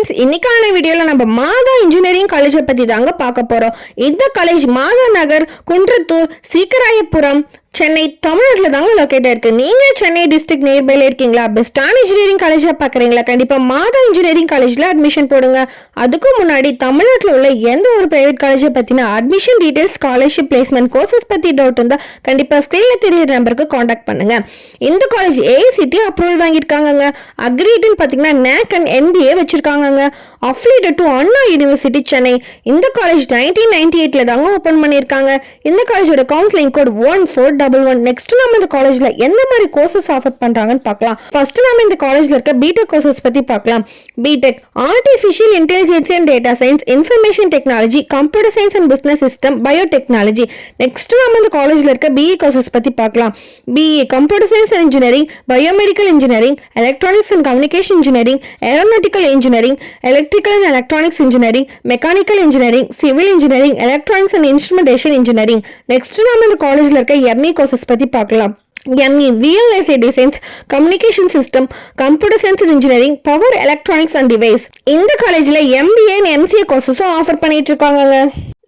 Students, இன்னைக்கான வீடியோல நம்ம மாதா இன்ஜினியரிங் காலேஜை பத்தி தாங்க பார்க்க போறோம். இந்த காலேஜ் மாதா நகர், குன்றத்தூர், சீக்கராயபுரம், சென்னை, தமிழ்நாட்டில் தாங்க லொக்கேட் இருக்கு. நீங்க சென்னை டிஸ்ட்ரிக்ட் நியர்பைல இருக்கீங்களா? பெஸ்டான இன்ஜினியரிங் காலேஜா பாக்குறீங்களா? கண்டிப்பா மாதா இன்ஜினியரிங் காலேஜ்ல அட்மிஷன் போடுங்க. அதுக்கு முன்னாடி தமிழ்நாட்டில் உள்ள எந்த ஒரு பிரைவேட் காலேஜை பத்தின admission details, scholarship, placement, courses பத்தி டவுட் இருந்தா கண்டிப்பா ஸ்கிரீன்ல தெரியுற நம்பருக்கு காண்டாக்ட் பண்ணுங்க. இந்த காலேஜ் ஏஐசிடி அப்ரூவல் வாங்கியிருக்காங்க. அக்ரீட்னு பாத்தீங்கன்னா NAC and NBA வச்சிருக்காங்க. Affiliated to Anna university Chennai. இந்த காலேஜ் 1998ல தாங்க ஓபன் பண்ணிருக்காங்க. இந்த காலேஜோட கவுன்சிலிங் கோட் 1411. நெக்ஸ்ட் நாம இந்த காலேஜ்ல எந்த மாதிரி கோர்சஸ் ஆஃபர் பண்றாங்கன்னு பார்க்கலாம். ஃபர்ஸ்ட் நாம இந்த காலேஜ்ல இருக்க பிடெக் கோர்சஸ் பத்தி பார்க்கலாம். BTech artificial intelligence and data science, information technology, computer science and business system, biotechnology. Next நாம இந்த காலேஜ்ல இருக்க பிஇ கோர்சஸ் பத்தி பார்க்கலாம். BE computer science and engineering, biomedical engineering, electronics and communication engineering, aeronautical engineering, electrical and electronics engineering, mechanical engineering, civil engineering, electronics and instrumentation engineering. Next நாம இந்த காலேஜ்ல இருக்க எம்இ கோர்சஸ் பத்தி பார்க்கலாம். ME VLSI Designs, Communication System, Computer Science and Engineering, Power Electronics and Device. இந்த காலேஜ்ல MBA and MCA கோர்சஸும் offer பண்ணிட்டு இருக்காங்க.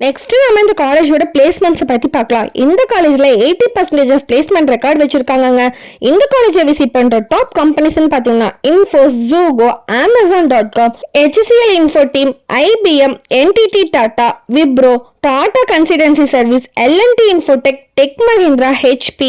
நெக்ஸ்ட் நம்ம இந்த காலேஜோட பிளேஸ்மெண்ட்ஸ் பத்தி பார்க்கலாம். இந்த காலேஜ்ல 80% ஆஃப் பிளேஸ்மெண்ட் ரெக்கார்ட் வச்சிருக்காங்க. இந்த காலேஜை விசிட் பண்ற டாப் கம்பெனிஸ் பாத்தீங்கன்னா Infosys, Zoho, Amazon.com, HCL Info Team, IBM, NTT Tata, Wipro, Tata consultancy service, L&T Infotech, tech Mahindra, HP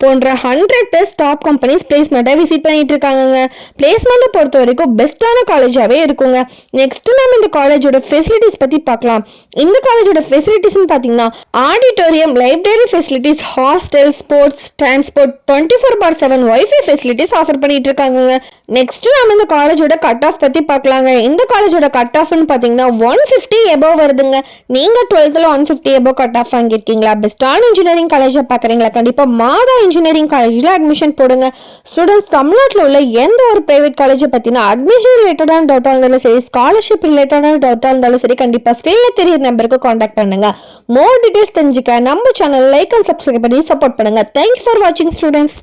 போன்ற 100+ டாப் கம்பெனிஸ் பிளேஸ்மெண்ட்டை விசிட் பண்ணிட்டு இருக்காங்க. பிளேஸ்மெண்ட்டை பொறுத்த வரைக்கும் பெஸ்டான காலேஜாவே இருக்குங்க. நெக்ஸ்ட் நம்ம இந்த காலேஜோட ஃபெசிலிட்டிஸ் பத்தி பார்க்கலாம். இந்த காலேஜோட ஃபெசிலிட்டிஸ்னு பார்த்தீங்கன்னா auditorium, library facilities, hostel, sports, transport, 24/7 wifi facilities offer பண்ணிட்டு இருக்காங்க. நெக்ஸ்ட் நம்ம இந்த காலேஜோட கட் ஆஃப் பத்தி பார்க்கலாங்க. இந்த காலேஜோட கட் ஆஃப்னு பார்த்தீங்கன்னா 150 எபோவ் வருதுங்க. நீங்க 12th 150 எபோவ் கட் ஆஃப் வாங்கியிருக்கீங்களா? பெஸ்டான இன்ஜினியரிங் காலேஜா பாக்குறீங்களா? கண்டிப்பா மாதா இன்ஜினியரிங் காலேஜ்ல அட்மிஷன் போடுங்க. ஸ்டூடெண்ட்ஸ், தமிழ்நாட்டில் உள்ள எந்த ஒரு பிரைவேட் காலேஜை பத்தினா அட்மிஷன் ரிலேட்டடான டவுட்டா இருந்தாலும் சரி, ஸ்காலர்ஷிப் ரிலேட்டடான டவுட்டா இருந்தாலும் சரி, கண்டிப்பா ஸ்கிரீன்ல தெரியுற நம்பருக்கு காண்டாக்ட் பண்ணுங்க. மோர் டீடைல்ஸ் தெரிஞ்சுக்க நம்ம சேனல் லைக் அண்ட் சப்ஸ்கிரைப் பண்ணி சப்போர்ட் பண்ணுங்க. தேங்க்ஸ் ஃபார் வாட்சிங் ஸ்டூடெண்ட்ஸ்.